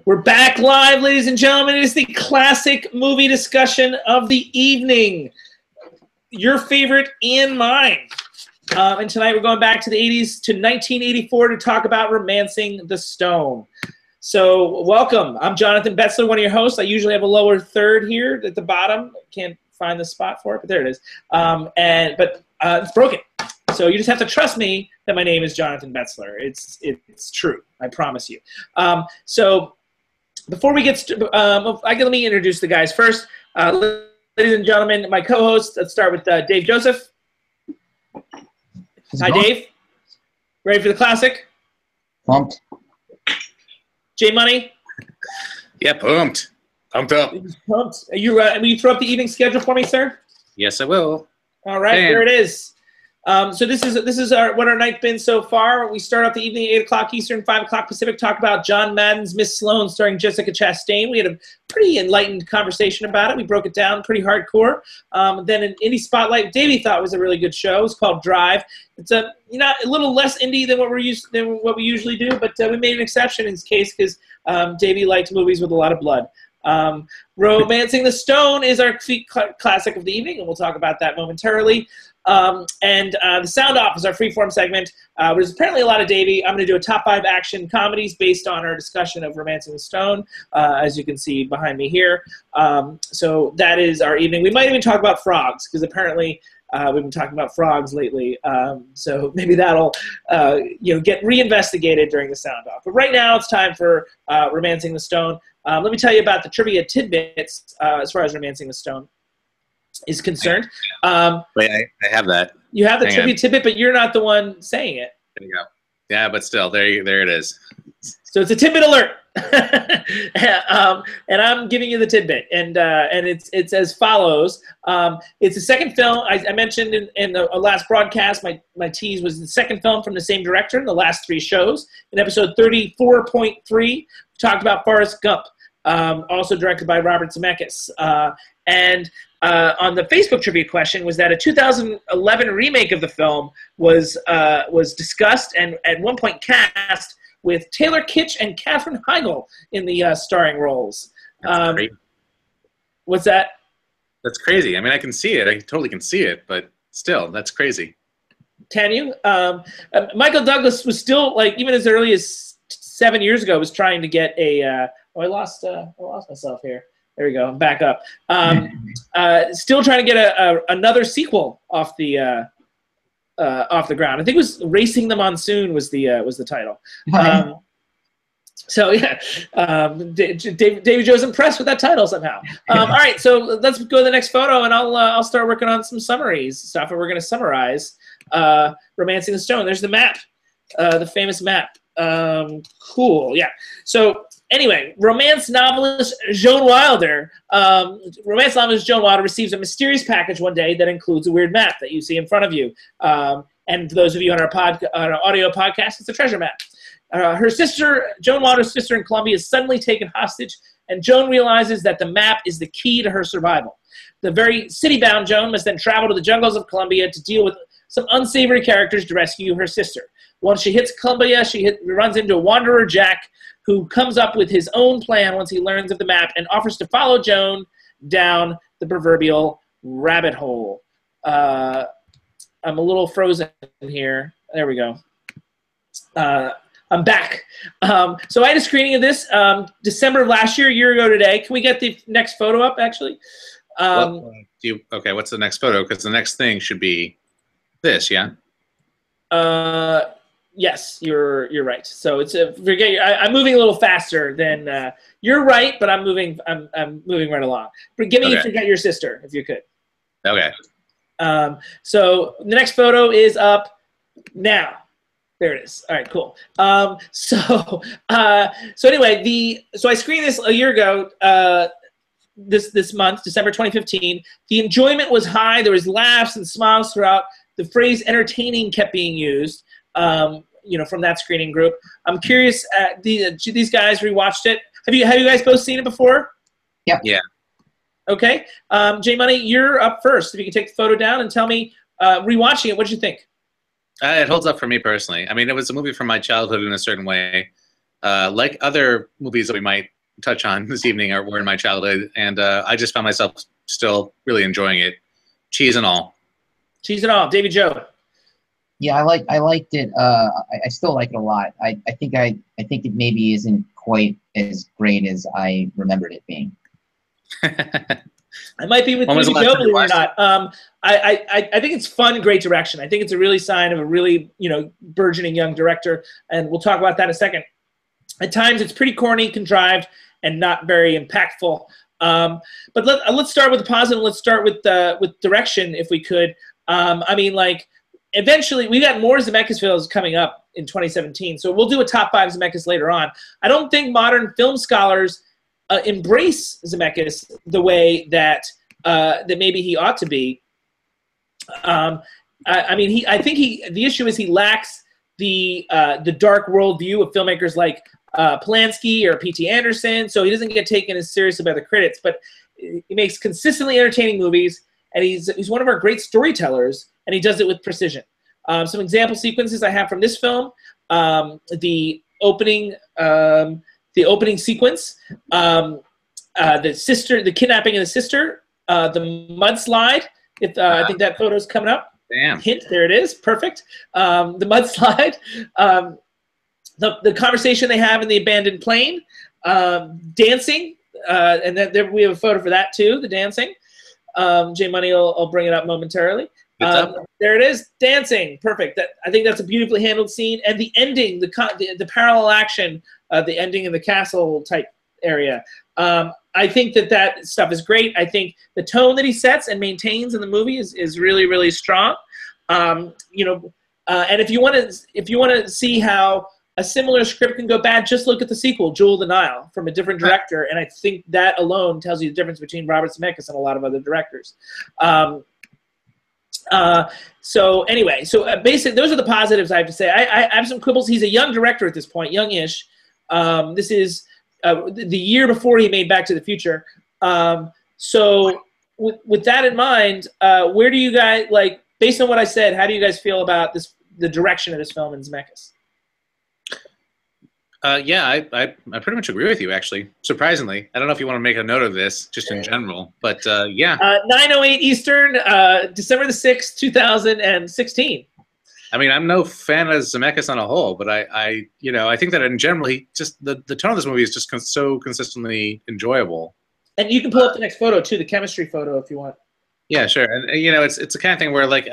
We're back live, ladies and gentlemen. It is the classic movie discussion of the evening. Your favorite and mine. And tonight we're going back to the 80s to 1984 to talk about Romancing the Stone. So welcome. I'm Jonathan Betzler, one of your hosts. I usually have a lower third here at the bottom. Can't find the spot for it, but there it is. But it's broken. So you just have to trust me that my name is Jonathan Betzler. It's true. I promise you. So before we get let me introduce the guys first. Ladies and gentlemen, my co-host. Let's start with Dave Joseph. Hi, Dave. Ready for the classic? Pumped. J Money. Yeah, pumped. Pumped up. Pumped. Will you throw up the evening schedule for me, sir? Yes, I will. All right, there it is. So this is what our night's been so far. We start off the evening at 8 o'clock Eastern, 5 o'clock Pacific, talk about John Madden's Miss Sloane starring Jessica Chastain. We had a pretty enlightened conversation about it. We broke it down pretty hardcore. Then an indie spotlight Davey thought was a really good show. It's called Drive. It's a little less indie than what we usually do, but we made an exception in this case because Davey liked movies with a lot of blood. Romancing the Stone is our classic of the evening, and we'll talk about that momentarily. The Sound Off is our freeform segment. There's apparently a lot of Davey. I'm going to do a top 5 action comedies based on our discussion of Romancing the Stone, as you can see behind me here. So that is our evening. We might even talk about frogs, because apparently we've been talking about frogs lately. So maybe that'll get reinvestigated during the Sound Off. But right now it's time for Romancing the Stone. Let me tell you about the trivia tidbits as far as Romancing the Stone is concerned. Wait, I have that. You have the trivia tidbit, but you're not the one saying it. There you go. Yeah, but still, there it is. So it's a tidbit alert, and I'm giving you the tidbit, and it's as follows. It's the second film I mentioned in the last broadcast. My tease was the second film from the same director in the last 3 shows. In episode 34.3, we talked about Forrest Gump, also directed by Robert Zemeckis. On the Facebook trivia question was that a 2011 remake of the film was discussed and at one point cast with Taylor Kitsch and Katherine Heigl in the starring roles. That's crazy. What's that? That's crazy. I mean, I can see it. I totally can see it, but still, that's crazy. Can you? Michael Douglas was still, even as early as 7 years ago, was trying to get a. I lost myself here. There we go. I'm back up. Still trying to get another sequel off the ground. I think it was "Racing the Monsoon" was the title. So yeah, David Joe's impressed with that title somehow. All right, so let's go to the next photo, and I'll start working on some summaries stuff, and we're going to summarize Romancing the Stone. There's the map, the famous map. Cool. Yeah. So. Anyway, romance novelist Joan Wilder receives a mysterious package one day that includes a weird map that you see in front of you. And for those of you on our audio podcast, it's a treasure map. Her sister, Joan Wilder's sister in Colombia, is suddenly taken hostage, and Joan realizes that the map is the key to her survival. The very city-bound Joan must then travel to the jungles of Colombia to deal with some unsavory characters to rescue her sister. Once she hits Colombia, she runs into a wanderer, Jack, who comes up with his own plan once he learns of the map and offers to follow Joan down the proverbial rabbit hole. I'm a little frozen here. There we go. I'm back. So I had a screening of this December of last year, a year ago today. Can we get the next photo up, actually? Okay, what's the next photo? Because the next thing should be this, yeah? Yes, you're right. So it's I'm moving a little faster than you're right, but I'm moving right along. Forgive me, Forget Your Sister, if you could. Okay. So the next photo is up now. There it is. All right, cool. So anyway, so I screened this a year ago. This month, December 2015. The enjoyment was high. There was laughs and smiles throughout. The phrase "entertaining" kept being used. From that screening group. I'm curious. These guys rewatched it. Have you guys both seen it before? Yep. Yeah. Okay. J Money, you're up first. If you can take the photo down and tell me, rewatching it, what did you think? It holds up for me personally. I mean, it was a movie from my childhood in a certain way. like other movies that we might touch on this evening were in my childhood, and I just found myself still really enjoying it, cheese and all. Cheese and all. Davy Joe. Yeah, I liked it. I still like it a lot. I think it maybe isn't quite as great as I remembered it being. I might be with Davy Joe, believe it or not. I think it's fun, great direction. I think it's a really sign of a really burgeoning young director, and we'll talk about that in a second. At times, it's pretty corny, contrived, and not very impactful. But let's start with the positive. Let's start with direction, if we could. I mean, like, eventually, we got more Zemeckis films coming up in 2017, so we'll do a top 5 Zemeckis later on. I don't think modern film scholars embrace Zemeckis the way that maybe he ought to be. I mean, the issue is he lacks the dark world view of filmmakers like Polanski or P.T. Anderson, so he doesn't get taken as seriously by the critics. But he makes consistently entertaining movies, and he's one of our great storytellers, and he does it with precision. Some example sequences I have from this film: the opening sequence, the kidnapping of the sister, the mudslide. I think that photo's coming up. Damn. Hint, there it is. Perfect. The mudslide. The conversation they have in the abandoned plane. Dancing. And then we have a photo for that too, the dancing. J Money will bring it up momentarily. There it is, dancing. Perfect. I think that's a beautifully handled scene. And the ending, the parallel action, the ending in the castle type area. I think that stuff is great. I think the tone that he sets and maintains in the movie is really, really strong. And if you want to see how a similar script can go bad, just look at the sequel, Jewel of the Nile, from a different director, and I think that alone tells you the difference between Robert Zemeckis and a lot of other directors. So anyway, basically, those are the positives I have to say. I have some quibbles. He's a young director at this point, youngish. This is the year before he made Back to the Future. So with that in mind, where do you guys, like, based on what I said, how do you guys feel about the direction of this film in Zemeckis? Yeah, I pretty much agree with you, actually. Surprisingly, I don't know if you want to make a note of this, just in general, but yeah. 9:08 Eastern, December the 6th, 2016. I mean, I'm no fan of Zemeckis on a whole, but I think that in general, the tone of this movie is just so consistently enjoyable. And you can pull up the next photo too, the chemistry photo, if you want. Yeah, sure. And it's the kind of thing where, like,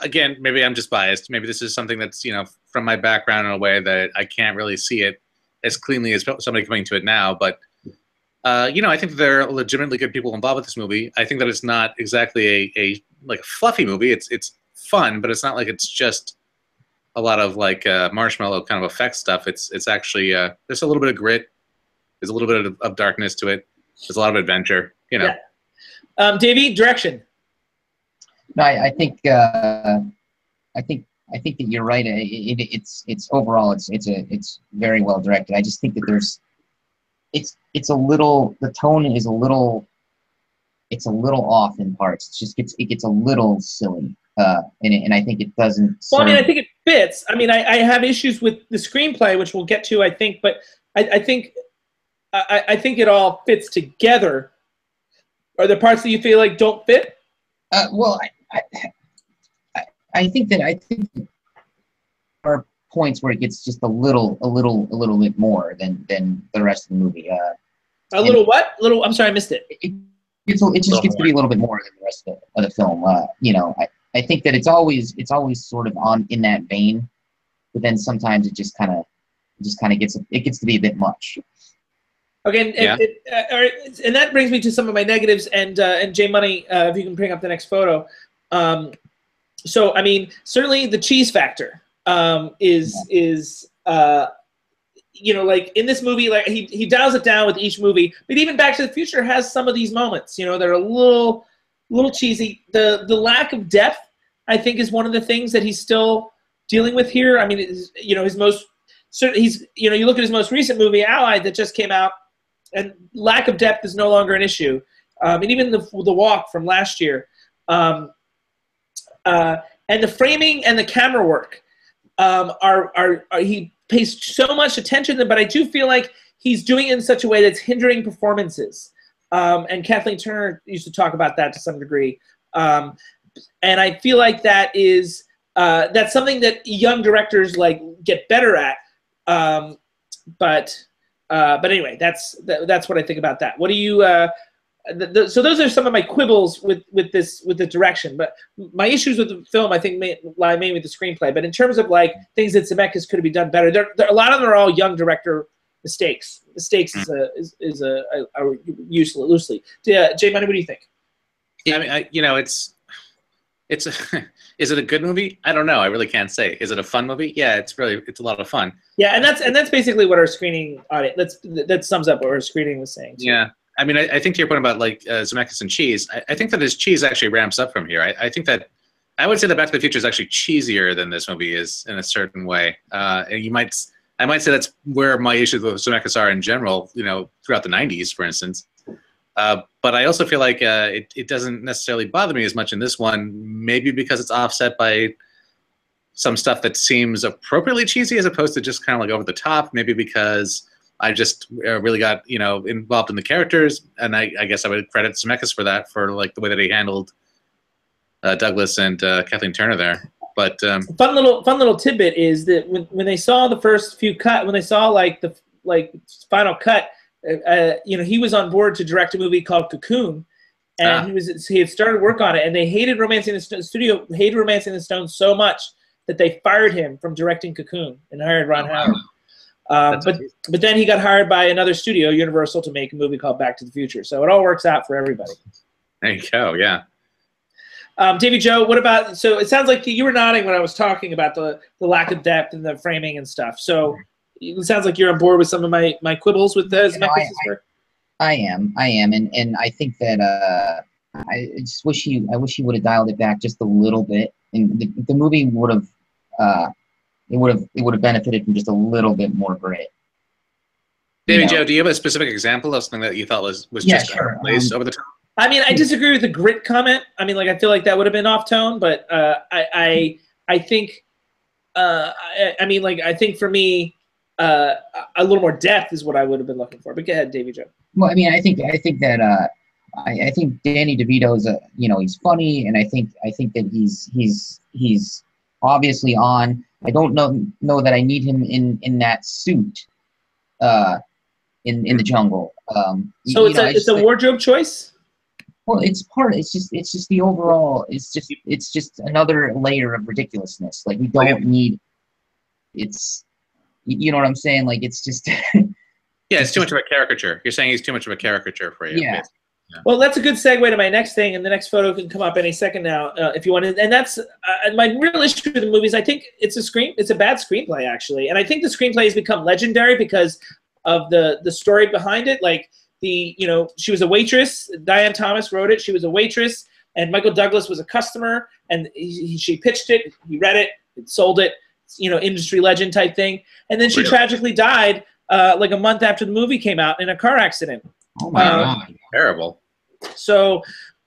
again, maybe I'm just biased. Maybe this is something that's from my background in a way that I can't really see it as cleanly as somebody coming to it now. But I think there are legitimately good people involved with this movie. I think that it's not exactly a fluffy movie. It's fun, but it's not like it's just a lot of like marshmallow kind of effect stuff. It's actually there's a little bit of grit. There's a little bit of darkness to it. There's a lot of adventure. Yeah. Davey, direction. No, I think that you're right. It's overall it's very well directed. I just think that it's a little, the tone is a little off in parts. It gets a little silly, and I think it doesn't. Well, I mean, I think it fits. I mean, I have issues with the screenplay, which we'll get to, I think, but I think it all fits together. Are there parts that you feel like don't fit? Well, I think there are points where it gets just a little bit more than the rest of the movie. Little what? I'm sorry, I missed it. It just gets to be a little bit more than the rest of the film. I think that it's always sort of in that vein, but then sometimes it just kind of gets to be a bit much. Okay, and that brings me to some of my negatives. And J Money, if you can bring up the next photo. So I mean, certainly the cheese factor is like in this movie, like he dials it down with each movie. But even Back to the Future has some of these moments, that are a little cheesy. The lack of depth, I think, is one of the things that he's still dealing with here. I mean, his most you look at his most recent movie, Allied, that just came out, and lack of depth is no longer an issue. And even the Walk from last year. And the framing and the camera work pays so much attention to them, but I do feel like he's doing it in such a way that's hindering performances. And Kathleen Turner used to talk about that to some degree. And I feel like that is that's something that young directors like get better at. But anyway, that's what I think about that. What do you? So those are some of my quibbles with the direction. But my issues with the film, I think, lie mainly with the screenplay. But in terms of like things that Zemeckis could have been done better, a lot of them are all young director mistakes. Mistakes is a use loosely. Jay Money, what do you think? Yeah, I mean, it's is it a good movie? I don't know. I really can't say. Is it a fun movie? Yeah, it's a lot of fun. Yeah, and that's basically what our screening audience. That sums up what our screening was saying. Yeah. I mean, I think to your point about like Zemeckis and cheese, I think that his cheese actually ramps up from here. I think that I would say that Back to the Future is actually cheesier than this movie is in a certain way. And I might say that's where my issues with Zemeckis are in general, throughout the 90s, for instance. But I also feel like it doesn't necessarily bother me as much in this one, maybe because it's offset by some stuff that seems appropriately cheesy as opposed to just kind of like over the top, maybe because I just really got, involved in the characters, and I guess I would credit Zemeckis for that, for like the way that he handled Douglas and Kathleen Turner there. But fun little tidbit is that when they saw the first few when they saw like the final cut, he was on board to direct a movie called Cocoon, and he had started work on it, and they hated Romancing the Stone. Studio hated Romancing the Stone so much that they fired him from directing Cocoon and hired Ron Howard. But then he got hired by another studio, Universal, to make a movie called Back to the Future. So it all works out for everybody. There you go. Yeah. Davey Joe, what about? So it sounds like you were nodding when I was talking about the lack of depth and the framing and stuff. So it sounds like you're on board with some of my quibbles with Zemeckis' work. I am, and I think that I just wish he would have dialed it back just a little bit, and the movie would have. It would have benefited from just a little bit more grit. David Joe, do you have a specific example of something that you thought was just placed over the top? I mean, I disagree with the grit comment. I mean, like I feel like that would have been off tone, but I think I mean, like I think for me a little more depth is what I would have been looking for. But go ahead, Davey Joe. Well, I mean, I think that I think Danny DeVito's he's funny, and I think that he's obviously on. I don't know that I need him in that suit in the jungle. So it's a wardrobe choice? Well, it's just the overall. It's just another layer of ridiculousness. Like we don't need. It's, you know what I'm saying? Like it's just. Yeah, it's too much of a caricature. You're saying he's too much of a caricature for you. Yeah. Yeah. Well, that's a good segue to my next thing, and the next photo can come up any second now, if you want. And that's my real issue with the movies. I think it's a bad screenplay, actually, and I think the screenplay has become legendary because of the story behind it. Like she was a waitress. Diane Thomas wrote it. She was a waitress, and Michael Douglas was a customer, and she pitched it. He read it, sold it. Industry legend type thing, and then she tragically died like a month after the movie came out in a car accident. Oh my God! Terrible. So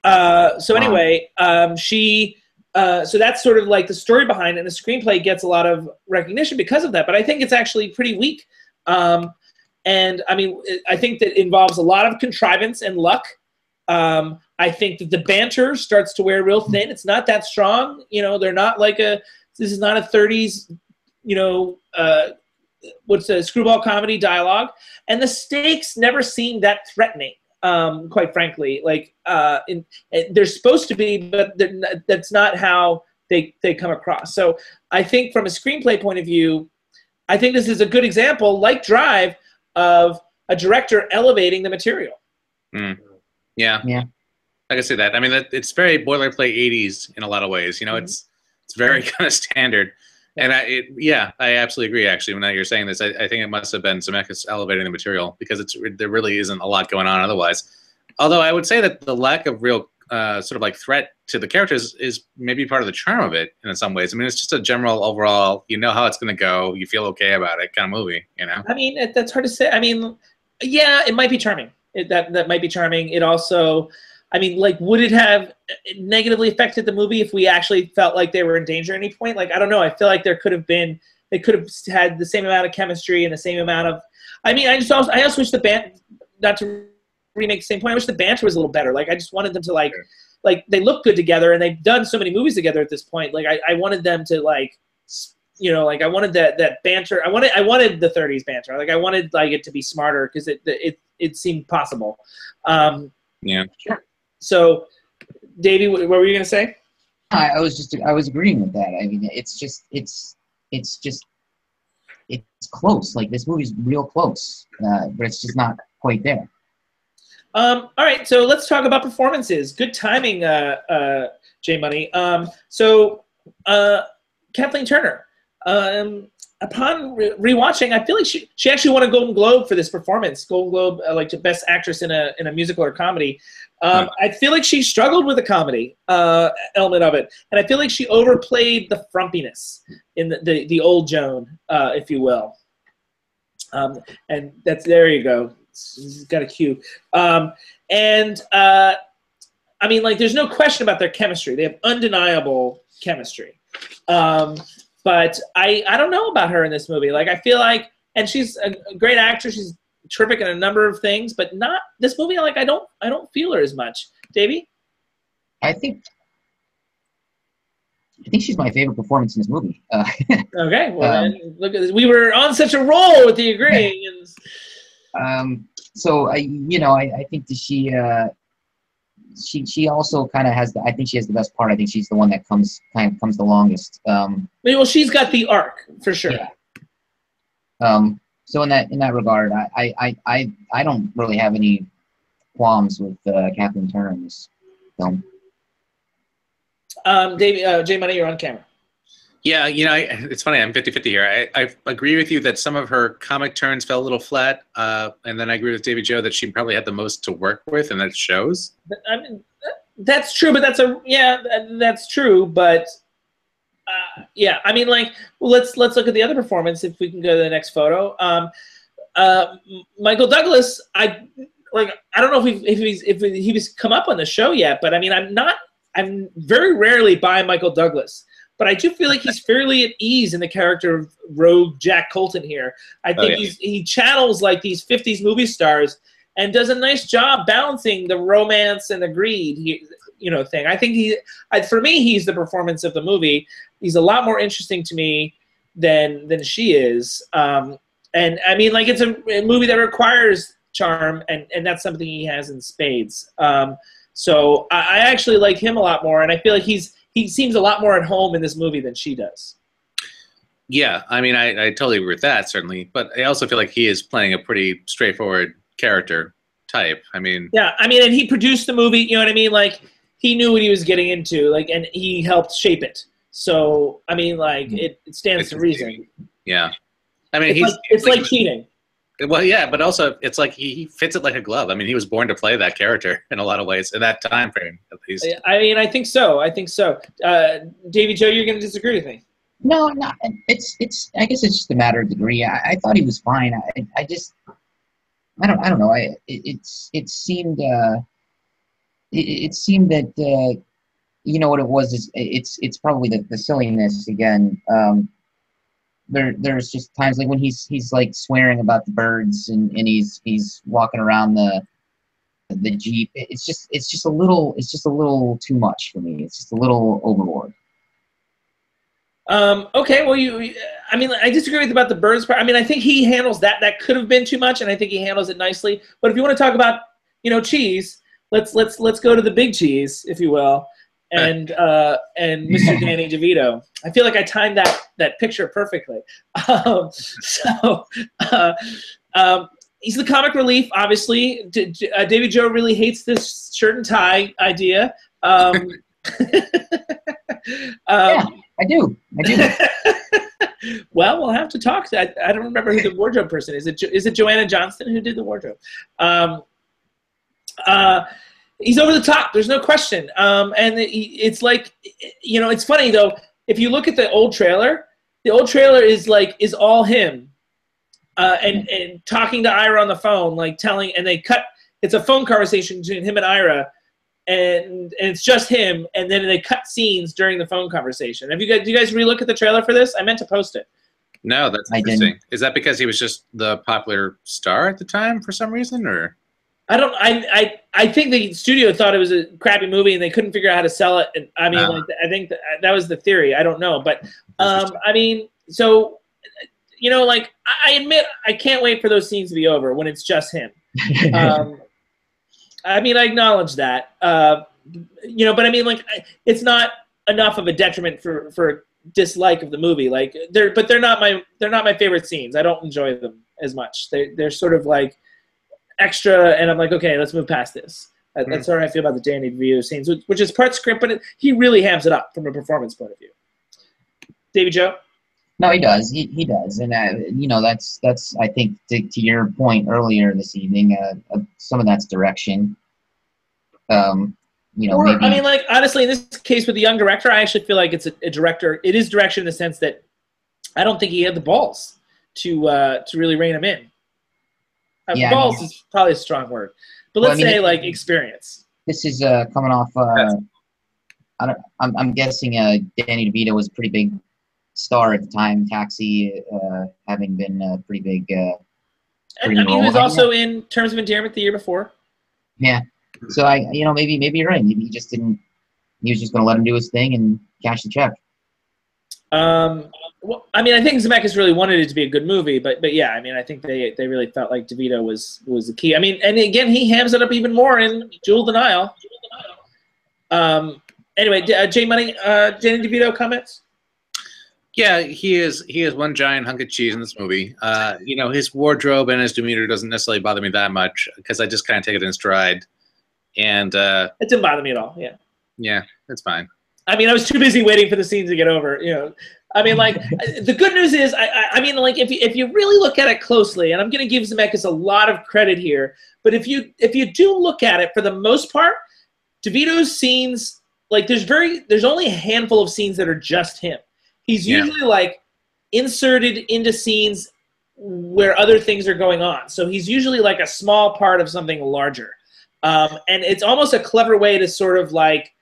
anyway, so that's sort of like the story behind it. And the screenplay gets a lot of recognition because of that. But I think it's actually pretty weak. And I mean, I think that involves a lot of contrivance and luck. I think that the banter starts to wear real thin. It's not that strong. They're not like this is not a 30s, what's a screwball comedy dialogue, and the stakes never seem that threatening. Quite frankly, like they're supposed to be, but that's not how they come across. So I think from a screenplay point of view, I think this is a good example, like Drive, of a director elevating the material. Yeah, I can see that. I mean, it's very boilerplate 80s in a lot of ways. It's very kind of standard. And I absolutely agree. Actually, when you're saying this, I think it must have been Zemeckis elevating the material because there really isn't a lot going on otherwise. Although I would say that the lack of real sort of like threat to the characters is maybe part of the charm of it in some ways. I mean, it's just a general overall, how it's going to go, you feel okay about it kind of movie. I mean, that's hard to say. I mean, yeah, it might be charming. That might be charming. It also. I mean, like, would it have negatively affected the movie if we actually felt like they were in danger at any point? Like, I don't know. I feel like there could have been They could have had the same amount of chemistry and the same amount of. I mean, I also wish the band, not to remake the same point. I wish the banter was a little better. Like I just wanted them to like they look good together, and they've done so many movies together at this point. Like I wanted them to like, you know, like I wanted that banter. I wanted the 30s banter. Like I wanted like it to be smarter because it seemed possible. Yeah. Sure. So, Davey, what were you gonna say? I was agreeing with that. I mean, it's close. Like this movie's real close, but it's just not quite there. All right, so let's talk about performances. Good timing, J Money. So Kathleen Turner. Upon rewatching, I feel like she actually won a Golden Globe for this performance. Golden Globe, like the Best Actress in a musical or comedy. I feel like she struggled with the comedy element of it, and I feel like she overplayed the frumpiness in the old Joan, if you will. And that's, there you go. It's got a cue. I mean, like, there's no question about their chemistry. They have undeniable chemistry. But I don't know about her in this movie. Like, I feel like, and she's a great actress. She's terrific in a number of things, but not this movie. Like, I don't feel her as much. Davey? I think she's my favorite performance in this movie. Okay, well, then, look at this. We were on such a roll with the agreeing. So I think that she also kind of has I think she has the best part. I think she's the one that comes the longest. Well, she's got the arc for sure. Yeah. So in that regard, I don't really have any qualms with Kathleen Turner in this film. Jay Money, you're on camera. Yeah, you know, it's funny. I'm 50-50 here. I agree with you that some of her comic turns fell a little flat, and then I agree with Davy Joe that she probably had the most to work with, and that shows. I mean, that's true, but that's true, but yeah. I mean, like, well, let's look at the other performance if we can go to the next photo. Michael Douglas. I don't know if he was come up on the show yet, but I mean, I'm very rarely by Michael Douglas. But I do feel like he's fairly at ease in the character of rogue Jack Colton here. I think he channels like these 50s movie stars and does a nice job balancing the romance and the greed, thing. I think for me, he's the performance of the movie. He's a lot more interesting to me than she is. And I mean, like, it's a movie that requires charm, and that's something he has in spades. So I actually like him a lot more, and I feel like he seems a lot more at home in this movie than she does. Yeah, I mean, I totally agree with that, certainly. But I also feel like he is playing a pretty straightforward character type. I mean... Yeah, I mean, and he produced the movie, you know what I mean? Like, he knew what he was getting into, like, and he helped shape it. So, I mean, like, it stands to reason. Yeah. I mean, it's like cheating. Well, yeah, but also it's like he fits it like a glove. I mean, he was born to play that character in a lot of ways in that time frame, at least. I mean, I think so. Davy Joe, you're going to disagree with me? No. It's. I guess it's just a matter of degree. I thought he was fine. I don't know. It seemed that you know what it was is it's probably the silliness again. There's just times like when he's like swearing about the birds and he's walking around the Jeep. It's just a little too much for me. It's just a little overboard. Okay, well, I mean, I disagree with about the birds part. I mean, I think he handles that. That could have been too much, and I think he handles it nicely. But if you want to talk about, cheese, let's go to the big cheese, if you will. And Mr. Danny DeVito. I feel like I timed that picture perfectly. He's the comic relief, obviously. Davy Joe really hates this shirt and tie idea. Yeah, I do. Well, we'll have to talk. I don't remember who the wardrobe person is. Is it Joanna Johnston who did the wardrobe? He's over the top. There's no question. And it's like, it's funny though. If you look at the old trailer is all him, and talking to Ira on the phone, like and they cut. It's a phone conversation between him and Ira, and it's just him. And then they cut scenes during the phone conversation. Do you guys relook at the trailer for this? I meant to post it. No, that's interesting. Is that because he was just the popular star at the time for some reason, or? I think the studio thought it was a crappy movie and they couldn't figure out how to sell it. And, I mean, like, I think that was the theory. I don't know, but I mean, so you know, like I admit I can't wait for those scenes to be over when it's just him. I mean, I acknowledge that. You know, but I mean, like, it's not enough of a detriment for dislike of the movie. Like, they're not my favorite scenes. I don't enjoy them as much. They're sort of like extra, and I'm like, okay, let's move past this. That's how I feel about the Danny DeVito scenes, which is part script, but he really hams it up from a performance point of view. Davey Joe? No, he does. He does, and you know, that's I think to your point earlier this evening, some of that's direction. You know, or, maybe, I mean, like, honestly, in this case with the young director, I actually feel like it's a director. It is direction in the sense that I don't think he had the balls to really rein him in. Balls is probably a strong word, but let's say like experience. This is coming off. I'm guessing Danny DeVito was a pretty big star at the time. Taxi, having been a pretty big. And I mean, he was also in Terms of Endearment the year before. Yeah, so you know, maybe you're right. Maybe he just didn't. He was just going to let him do his thing and cash the check. Well, I mean, I think Zemeckis really wanted it to be a good movie, but yeah, I mean, I think they really felt like DeVito was the key. I mean, and again, he hams it up even more in Jewel of the Nile. Anyway, J Money, Danny DeVito comments? Yeah, he is one giant hunk of cheese in this movie. You know, his wardrobe and his demeanor doesn't necessarily bother me that much because I just kind of take it in stride. And it didn't bother me at all. Yeah. Yeah, it's fine. I mean, I was too busy waiting for the scenes to get over. You know, I mean, like, the good news is, I mean, like, if you really look at it closely, and I'm going to give Zemeckis a lot of credit here, but if you do look at it, for the most part, DeVito's scenes, like, there's only a handful of scenes that are just him. He's usually like inserted into scenes where other things are going on. So he's usually like a small part of something larger, and it's almost a clever way to sort of like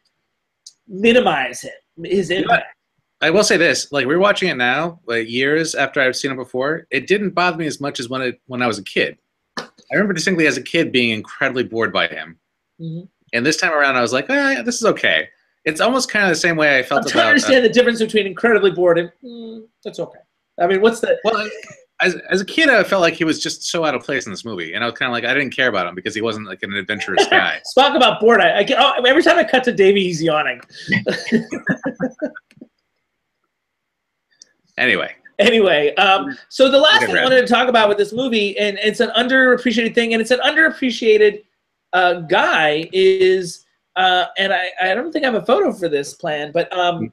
minimize his impact. I will say this: like, we're watching it now, like years after I've seen it before. It didn't bother me as much as when I was a kid. I remember distinctly as a kid being incredibly bored by him, and this time around I was like, this is okay. It's almost kind of the same way I felt about. I'm trying to understand the difference between incredibly bored and that's okay. I mean, what's the? Well, as a kid, I felt like he was just so out of place in this movie, and I was kind of like, I didn't care about him because he wasn't like an adventurous guy. Talk about bored. Every time I cut to Davey, he's yawning. Anyway, so the last thing I wanted to talk about with this movie, and it's an underappreciated thing, and it's an underappreciated guy, is, and I don't think I have a photo for this plan, but no.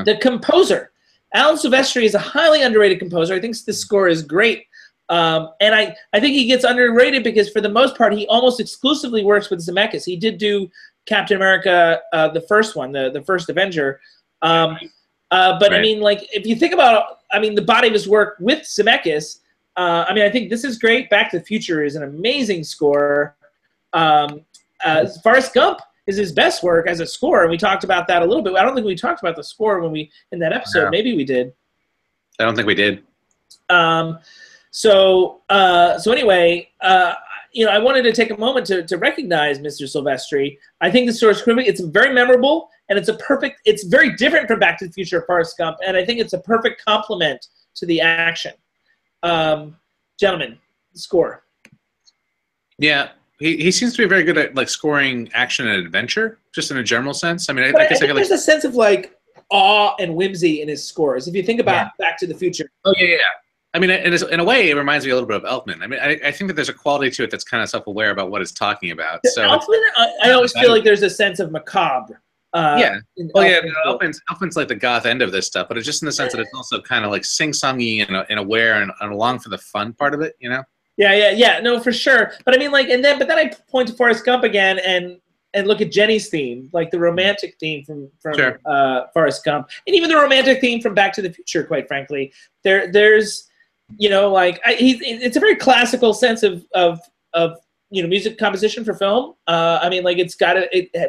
The composer. Alan Silvestri is a highly underrated composer. I think the score is great. And I think he gets underrated because for the most part, he almost exclusively works with Zemeckis. He did do Captain America, the first one, the first Avenger. But right. I mean, like, if you think about, I mean, the body of his work with Zemeckis, I mean, I think this is great. Back to the Future is an amazing score. Forrest Gump is his best work as a score, and we talked about that a little bit. I don't think we talked about the score in that episode. No. Maybe we did. I don't think we did. So anyway, you know, I wanted to take a moment to recognize Mr. Silvestri. I think the score is terrific. It's very memorable, and it's very different from Back to the Future, Forrest Gump, and I think it's a perfect complement to the action. Gentlemen, score. Yeah. He seems to be very good at like scoring action and adventure, just in a general sense. I mean, I guess there's a sense of like awe and whimsy in his scores. If you think about Back to the Future. Oh yeah. I mean, in a way, it reminds me a little bit of Elfman. I mean, I think that there's a quality to it that's kind of self-aware about what it's talking about. So Elfman, I always feel like there's a sense of macabre. Elfman's like the goth end of this stuff, but it's just in the sense that it's also kind of like sing-songy and aware and along for the fun part of it, you know. Yeah. No, for sure. But I mean, like, but then I point to Forrest Gump again and look at Jenny's theme, like the romantic theme from sure. Forrest Gump, and even the romantic theme from Back to the Future. Quite frankly, there's, you know, like it's a very classical sense of you know, music composition for film. I mean, like it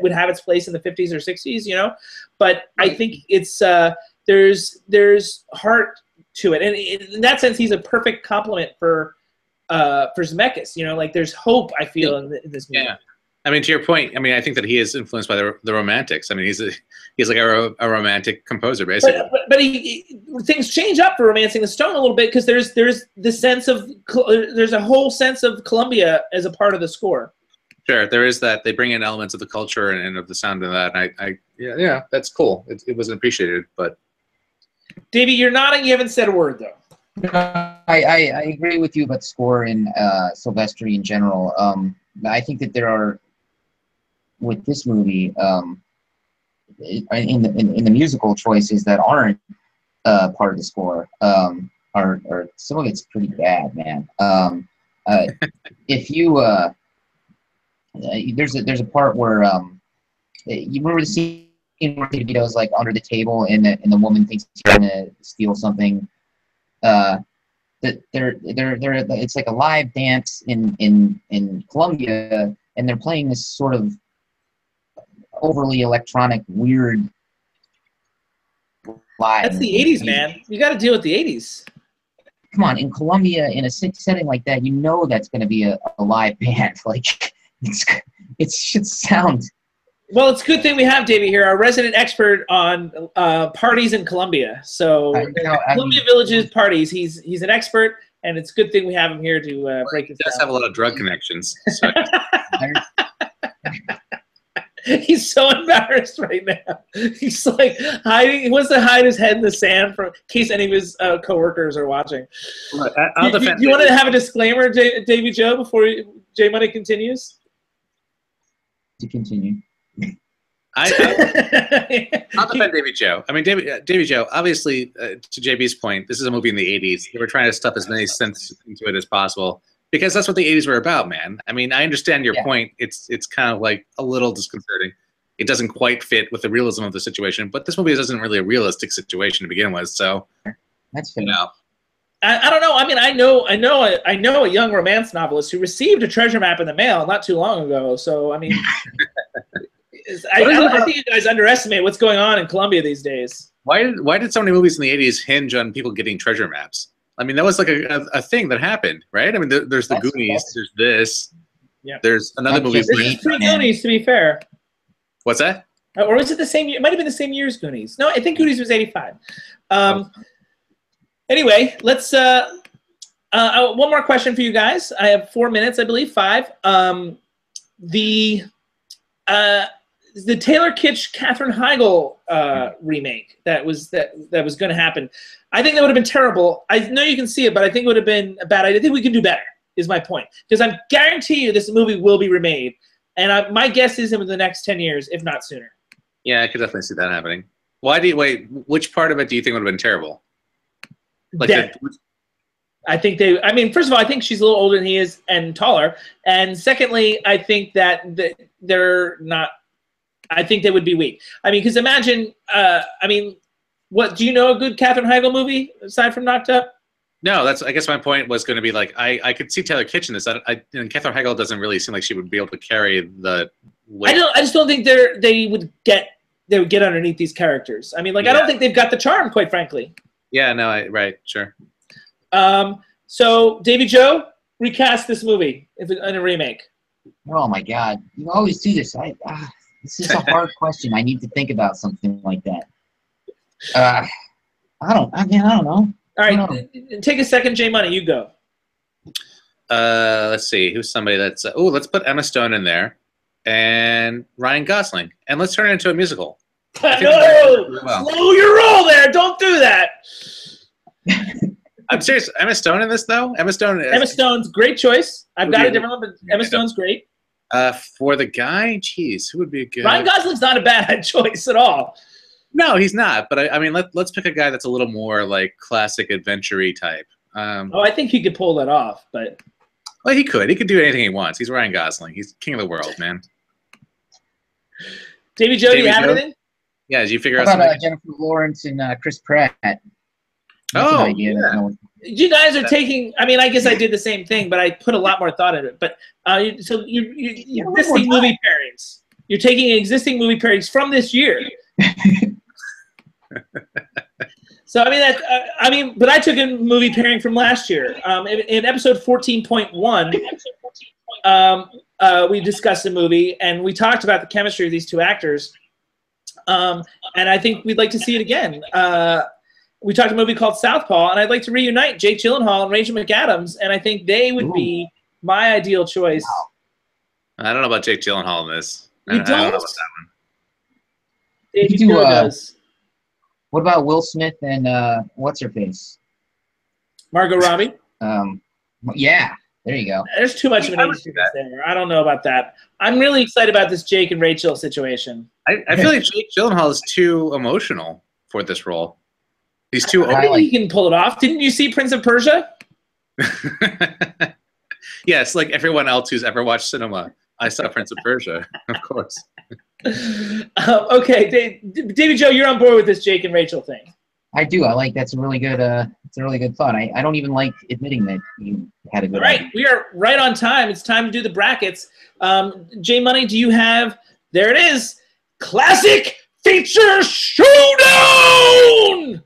would have its place in the 50s or 60s, you know, but I think it's there's heart to it. And in that sense, he's a perfect complement for Zemeckis. You know, like there's hope, I feel, in this movie. Yeah. I mean, to your point, I mean, I think that he is influenced by the Romantics. I mean, he's like a romantic composer, basically. But things change up for Romancing the Stone a little bit because there's the sense of there's a whole sense of Columbia as a part of the score. Sure, there is that. They bring in elements of the culture and of the sound of that. And yeah, that's cool. It wasn't appreciated, but. Davey, you're nodding. You haven't said a word though. I agree with you about the score and Silvestri in general. I think that there are. With this movie, in the musical choices that aren't part of the score, are some of it's pretty bad, man. If you there's a part where you remember the scene where DeVito's like under the table and the woman thinks he's trying to steal something. That it's like a live dance in Colombia, and they're playing this sort of overly electronic, weird live. That's the 80s, man. You got to deal with the 80s. Come on, in Colombia, in a setting like that, you know that's going to be a live band. Like, it should sound. Well, it's a good thing we have Davey here, our resident expert on parties in Colombia. So, Columbia Village's parties. He's an expert, and it's a good thing we have him here to break this down. He does have a lot of drug connections. So. He's so embarrassed right now. He's like hiding. He wants to hide his head in the sand in case any of his coworkers are watching. I'll defend. Do you want to have a disclaimer, Davey Joe, before J Money continues? To continue. I'll defend Davy Joe. I mean, Davy Joe, obviously, to JB's point, this is a movie in the 80s. They were trying to stuff as many synths into it as possible because that's what the 80s were about, man. I mean, I understand your point. It's kind of like a little disconcerting. It doesn't quite fit with the realism of the situation, but this movie isn't really a realistic situation to begin with, so. That's fair. You know. I don't know. I mean, I know a young romance novelist who received a treasure map in the mail not too long ago. So, I mean, I think you guys underestimate what's going on in Colombia these days. Why did so many movies in the 80s hinge on people getting treasure maps? I mean, that was like a thing that happened, right? I mean, there's the Goonies, there's this. Yeah. There's another movie. This is pre-Goonies, to be fair. What's that? Or was it the same year? It might have been the same year as Goonies. No, I think Goonies was 85. Anyway, let's one more question for you guys. I have 4 minutes, I believe, 5. The Taylor Kitsch Katherine Heigl remake that was going to happen. I think that would have been terrible. I know you can see it, but I think it would have been a bad idea. I think we can do better, is my point. Because I guarantee you this movie will be remade. And my guess is in the next 10 years, if not sooner. Yeah, I could definitely see that happening. Wait, which part of it do you think would have been terrible? Like I think I mean, first of all, I think she's a little older than he is and taller. And secondly, I think that they're not, I think they would be weak. I mean, because imagine, what, do you know a good Katherine Heigl movie aside from Knocked Up? No, I guess my point was going to be like, I could see Taylor Kitsch in this. And Katherine Heigl doesn't really seem like she would be able to carry the weight. I just don't think they would get underneath these characters. I mean, like, I don't think they've got the charm, quite frankly. Yeah, no, right, sure. So, Davy Joe, recast this movie in a remake. Oh my God, you always do this. This is a hard question. I need to think about something like that. I don't know. All right, take a second, J Money. You go. Let's see. Who's somebody that's? Let's put Emma Stone in there, and Ryan Gosling, and let's turn it into a musical. No, slow your roll there. Don't do that. I'm serious. Emma Stone in this though. Emma Stone's great choice. I've got a different one, but Emma Stone's great. For the guy, geez, who would be a good? Ryan Gosling's not a bad choice at all. No, he's not. But I mean, let's pick a guy that's a little more like classic adventure-y type. I think he could pull that off, but. Well, he could. He could do anything he wants. He's Ryan Gosling. He's king of the world, man. Davy Joe, do you have anything? Yeah, did you figure out something? Jennifer Lawrence and Chris Pratt. Yeah. You guys are taking. I mean, I guess I did the same thing, but I put a lot more thought into it. But so you're existing movie pairings. You're taking existing movie pairings from this year. So I mean but I took a movie pairing from last year. In episode 14.1, we discussed a movie and we talked about the chemistry of these two actors. And I think we'd like to see it again. We talked a movie called Southpaw, and I'd like to reunite Jake Gyllenhaal and Rachel McAdams, and I think they would be my ideal choice. I don't know about Jake Gyllenhaal in this. You I don't know don't? about that one. David Joe does. What about Will Smith and what's her face? Margot Robbie? Yeah, there you go. There's too much of an age difference there. I don't know about that. I'm really excited about this Jake and Rachel situation. I feel like Jake Gyllenhaal is too emotional for this role. He's too I think he can pull it off. Didn't you see Prince of Persia? Yes, like everyone else who's ever watched cinema. I saw Prince of Persia, of course. Okay, David Joe, you're on board with this Jake and Rachel thing. I do. I like that's a really good. It's a really good thought. I don't even like admitting that you had a good. All right, we are right on time. It's time to do the brackets. J Money, do you have? There it is. Classic Feature Showdown.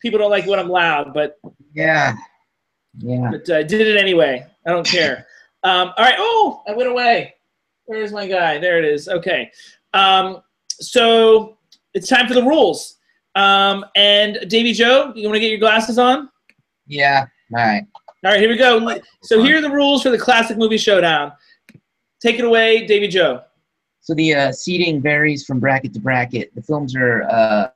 People don't like when I'm loud, but yeah. But I did it anyway. I don't care. All right. Oh, I went away. Where's my guy? There it is. Okay. So it's time for the rules. And Davy Joe, you want to get your glasses on? Yeah. All right. All right, here we go. So here are the rules for the Classic Movie Showdown. Take it away, Davy Joe. So the seating varies from bracket to bracket. The films are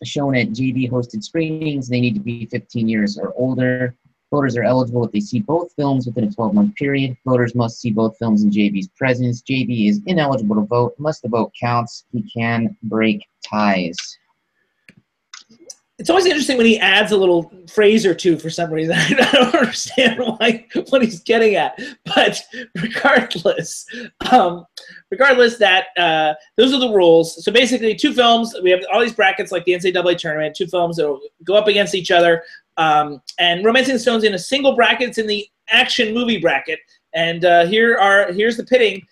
shown at JB-hosted screenings. They need to be 15 years or older. Voters are eligible if they see both films within a 12-month period. Voters must see both films in JB's presence. JB is ineligible to vote. Unless the vote counts, he can break ties. It's always interesting when he adds a little phrase or two for some reason. I don't understand what he's getting at. But regardless, that those are the rules. So basically, two films. We have all these brackets like the NCAA tournament. Two films that will go up against each other. And Romancing the Stone's in a single bracket. It's in the action movie bracket. And here's the pitting.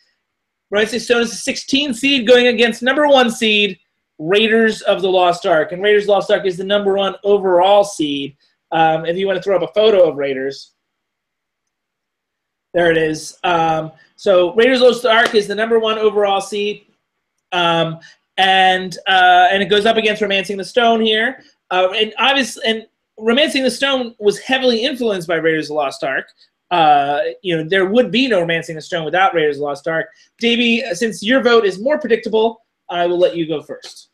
Romancing the Stone is a 16 seed going against number 1 seed Raiders of the Lost Ark. And Raiders of the Lost Ark is the number 1 overall seed. If you want to throw up a photo of Raiders. There it is. So Raiders of the Lost Ark is the number 1 overall seed. And it goes up against Romancing the Stone here. And Romancing the Stone was heavily influenced by Raiders of the Lost Ark. There would be no Romancing the Stone without Raiders of the Lost Ark. Davey, since your vote is more predictable, I will let you go first.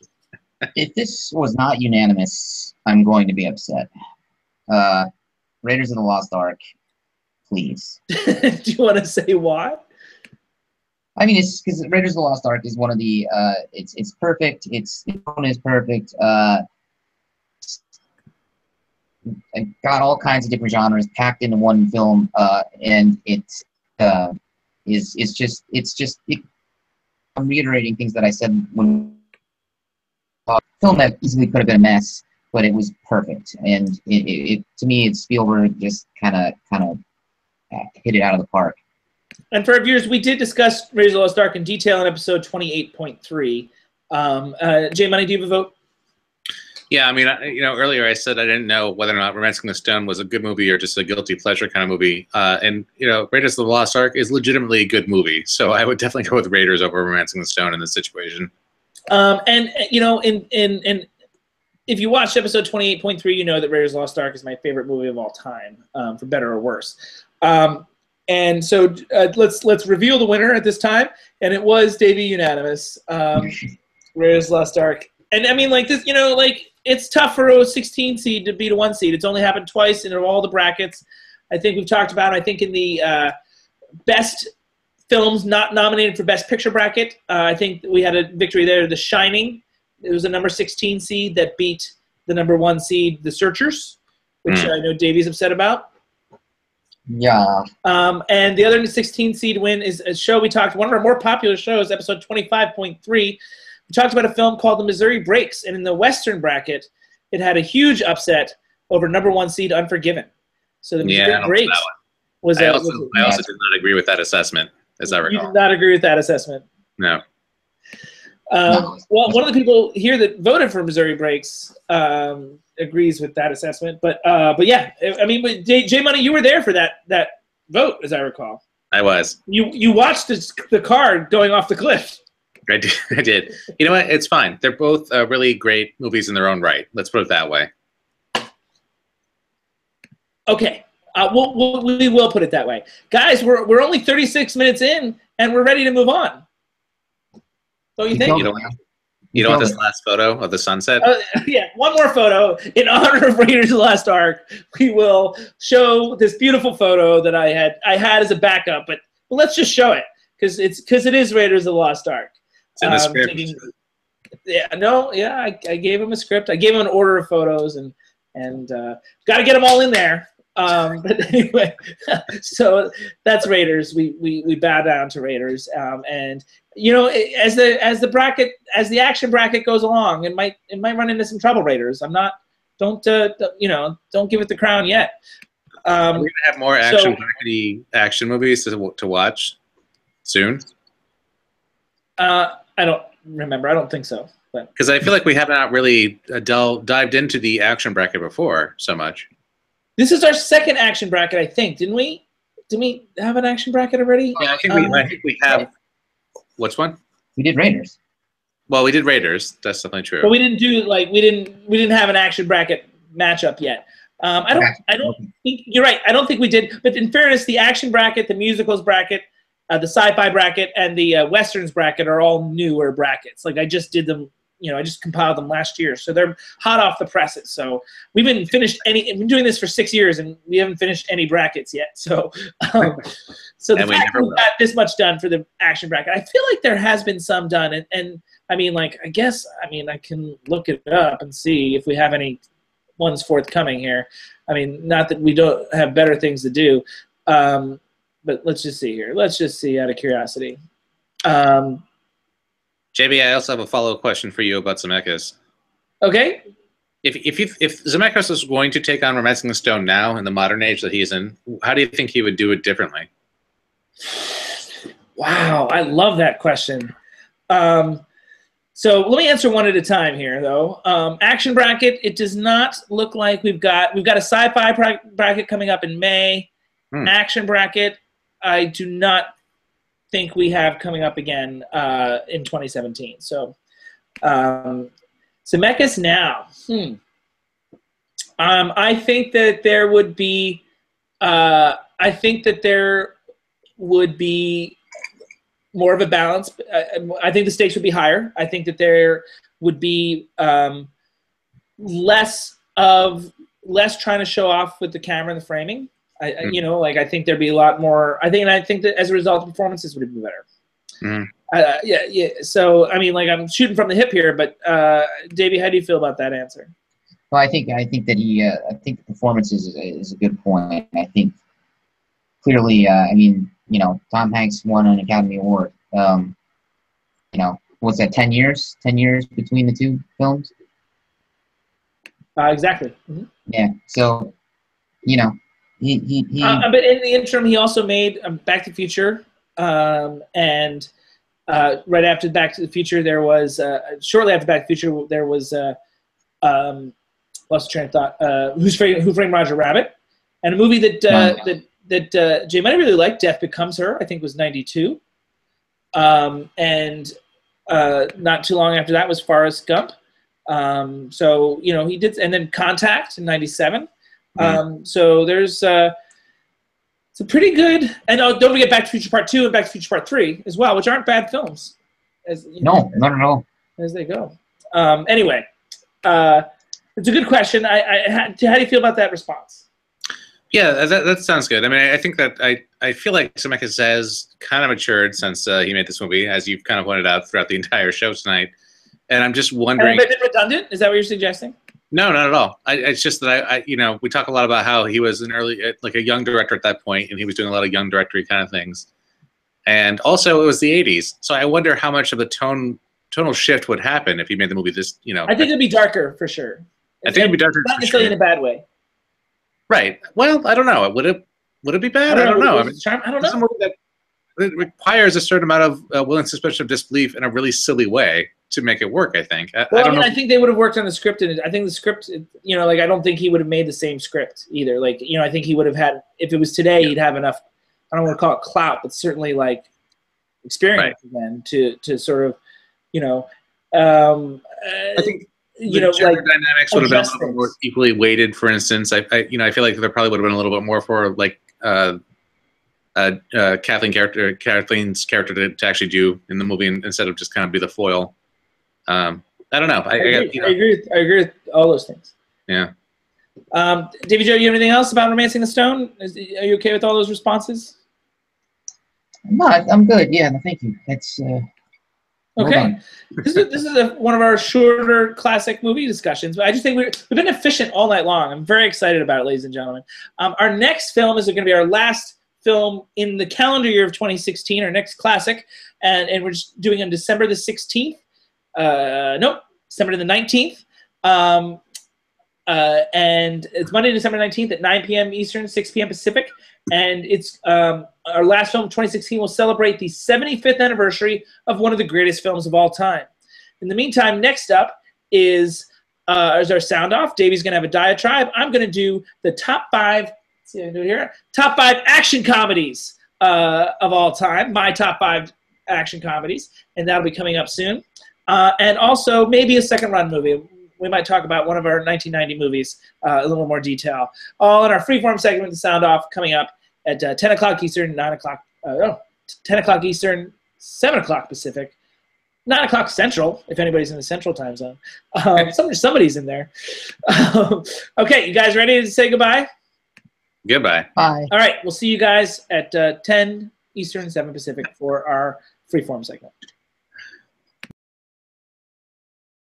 If this was not unanimous, I'm going to be upset. Raiders of the Lost Ark, please. Do you want to say why? I mean, it's because Raiders of the Lost Ark is one of the. It's perfect. Its tone is perfect. It got all kinds of different genres packed into one film, and it's just. I'm reiterating things that I said when film that easily could have been a mess, but it was perfect. And it to me, it's Spielberg just kind of hit it out of the park. And for our viewers, we did discuss Raiders of the Lost Ark in detail in episode 28.3. Jay Money, do you have a vote? Yeah, I mean, earlier I said I didn't know whether or not Romancing the Stone was a good movie or just a guilty pleasure kind of movie. And Raiders of the Lost Ark is legitimately a good movie. So I would definitely go with Raiders over Romancing the Stone in this situation. If you watched episode 28.3, you know that Raiders of the Lost Ark is my favorite movie of all time, for better or worse. And so let's reveal the winner at this time. And it was Davey unanimous. Raiders of the Lost Ark. And I mean, like this, it's tough for a 16 seed to beat a 1 seed. It's only happened twice in all the brackets. I think we've talked about it. I think in the best films not nominated for Best Picture bracket, I think we had a victory there. The Shining, it was a number 16 seed that beat the number 1 seed, The Searchers, which I know Davey's upset about. Yeah. And the other 16 seed win is a show we talked, one of our more popular shows, episode 25.3. We talked about a film called The Missouri Breaks, and in the Western bracket, it had a huge upset over number 1 seed Unforgiven. So The Missouri Breaks was. I also did not agree with that assessment, as I recall. You did not agree with that assessment. No. Well, one of the people here that voted for Missouri Breaks agrees with that assessment. But yeah, I mean, J Money, you were there for that vote, as I recall. I was. You watched the car going off the cliff. I did. I did. You know what? It's fine. They're both really great movies in their own right. Let's put it that way. Okay. We will put it that way. Guys, we're only 36 minutes in, and we're ready to move on. Don't you think? You don't want this last photo of the sunset? Yeah, one more photo. In honor of Raiders of the Lost Ark, we will show this beautiful photo that I had as a backup, but let's just show it because it is Raiders of the Lost Ark. It's in the script. I gave him a script. I gave him an order of photos, and got to get them all in there. But anyway, so that's Raiders. We bow down to Raiders, and you know, as the action bracket goes along, it might run into some trouble. Raiders. Don't give it the crown yet. We're gonna have more action movies to watch soon. I don't remember. I don't think so. Because I feel like we have not really dived into the action bracket before so much. This is our second action bracket, I think. Didn't we? Did we have an action bracket already? Yeah, I think we have. Which one? We did Raiders. Well, we did Raiders. That's definitely true. But we didn't do we didn't have an action bracket matchup yet. I don't think you're right. I don't think we did. But in fairness, the action bracket, the musicals bracket, the sci-fi bracket, and the westerns bracket are all newer brackets. Like I just did them. I just compiled them last year, so they're hot off the presses. So we've been been doing this for 6 years, and we haven't finished any brackets yet. So, so the fact we've got this much done for the action bracket, I feel like there has been some done, and I mean, like, I can look it up and see if we have any ones forthcoming here. I mean, not that we don't have better things to do, but let's just see here. Let's just see out of curiosity. JB, I also have a follow-up question for you about Zemeckis. Okay. If Zemeckis was going to take on Romancing the Stone now in the modern age that he's in, how do you think he would do it differently? Wow, I love that question. So let me answer one at a time here, though. Action bracket. It does not look like we've got a sci-fi bracket coming up in May. Action bracket. I do not think we have coming up again in 2017. So Zemeckis now. I think that there would be more of a balance. I think the stakes would be higher. I think that there would be less trying to show off with the camera and the framing. I think there'd be a lot more. I think that as a result, the performances would be better. Yeah. So I mean, like, I'm shooting from the hip here, but Davey, how do you feel about that answer? Well, I think that I think the performance is a good point. I think clearly, Tom Hanks won an Academy Award. What's that? 10 years? 10 years between the two films. Exactly. Yeah. So, He but in the interim, he also made Back to the Future, and right after Back to the Future, there was shortly after Back to the Future, there was lost train of thought. Who Framed Roger Rabbit, and a movie that Jay might really liked, Death Becomes Her. I think was '92, and not too long after that was Forrest Gump. So he did, and then Contact in '97. So there's it's a pretty good, and don't forget Back to the Future Part 2 and Back to the Future Part 3 as well, which aren't bad films. No, not at all. As they go. Anyway, it's a good question. How do you feel about that response? Yeah, that sounds good. I mean, I think that I feel like Zemeckis has kind of matured since he made this movie, as you've kind of pointed out throughout the entire show tonight. And I'm just wondering. Have I been redundant? Is that what you're suggesting? No, not at all. It's just that we talk a lot about how he was a young director at that point, and he was doing a lot of young directory kind of things. And also, it was the '80s, so I wonder how much of a tonal shift would happen if he made the movie this. I think it'd be darker for sure. I think it'd be darker, not necessarily in a bad way. Right. Well, I don't know. Would it be bad? I don't know. I don't know. It requires a certain amount of willing suspension of disbelief in a really silly way. to make it work. I think. Well, I don't know. I think they would have worked on the script, and I think the script, you know, like I don't think he would have made the same script either. Like, you know, I think he would have had, if it was today, he'd have enough. I don't want to call it clout, but certainly like experience then to sort of, you know. I think you know, gender like dynamics would have been a little bit more equally weighted. For instance, I feel like there probably would have been a little bit more for like Kathleen's character to actually do in the movie instead of just kind of be the foil. I don't know. I agree with all those things. Yeah. Davy Joe, you have anything else about Romancing the Stone? Are you okay with all those responses? No, I'm good. Yeah, no, thank you. That's okay. This is one of our shorter classic movie discussions, but I just think we've been efficient all night long. I'm very excited about it, ladies and gentlemen. Our next film is going to be our last film in the calendar year of 2016, our next classic, and we're just doing it on December the 16th. Nope, December the 19th. And it's Monday, December 19th at 9 p.m. Eastern, 6 p.m. Pacific. And it's our last film of 2016 will celebrate the 75th anniversary of one of the greatest films of all time. In the meantime, next up is our sound off. Davey's going to have a diatribe. I'm going to do the top 5, let's see if I can do it here, top 5 action comedies of all time, my top 5 action comedies, and that'll be coming up soon. And also maybe a second run movie. We might talk about one of our 1990 movies a little more detail. All in our freeform segment, the sound off, coming up at 10 o'clock Eastern, 10 o'clock Eastern, 7 o'clock Pacific, 9 o'clock Central, if anybody's in the Central time zone. Somebody's in there. Okay, you guys ready to say goodbye? Goodbye. Bye. All right, we'll see you guys at 10 Eastern, 7 Pacific for our freeform segment.